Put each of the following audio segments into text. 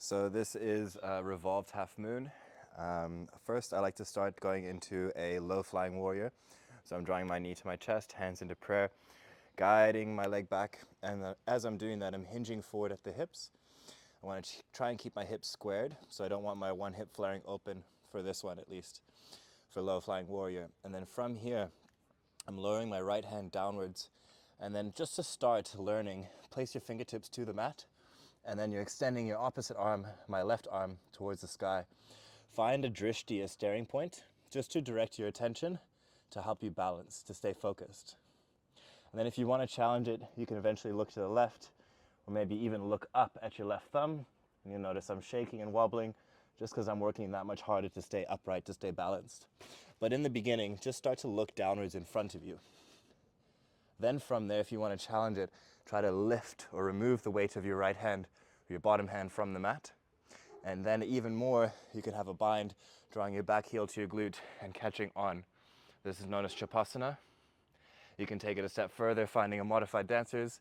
So this is Revolved Half Moon. First, I like to start going into a low-flying warrior. So I'm drawing my knee to my chest, hands into prayer, guiding my leg back. And as I'm doing that, I'm hinging forward at the hips. I want to try and keep my hips squared, so I don't want my one hip flaring open for this one at least, for low-flying warrior. And then from here, I'm lowering my right hand downwards. And then just to start learning, place your fingertips to the mat. And then you're extending your opposite arm, my left arm, towards the sky. Find a drishti, a staring point, just to direct your attention to help you balance, to stay focused. And then if you want to challenge it, you can eventually look to the left, or maybe even look up at your left thumb. And you'll notice I'm shaking and wobbling just because I'm working that much harder to stay upright, to stay balanced. But in the beginning, just start to look downwards in front of you. Then from there, if you want to challenge it, try to lift or remove the weight of your right hand or your bottom hand from the mat. And then even more, you can have a bind, drawing your back heel to your glute and catching on. This is known as Chapasana. You can take it a step further, finding a modified dancers,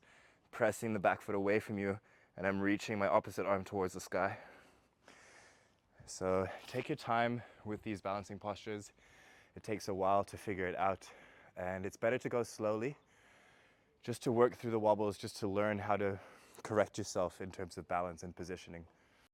pressing the back foot away from you, and I'm reaching my opposite arm towards the sky. So take your time with these balancing postures. It takes a while to figure it out, and it's better to go slowly, just to work through the wobbles, just to learn how to correct yourself in terms of balance and positioning.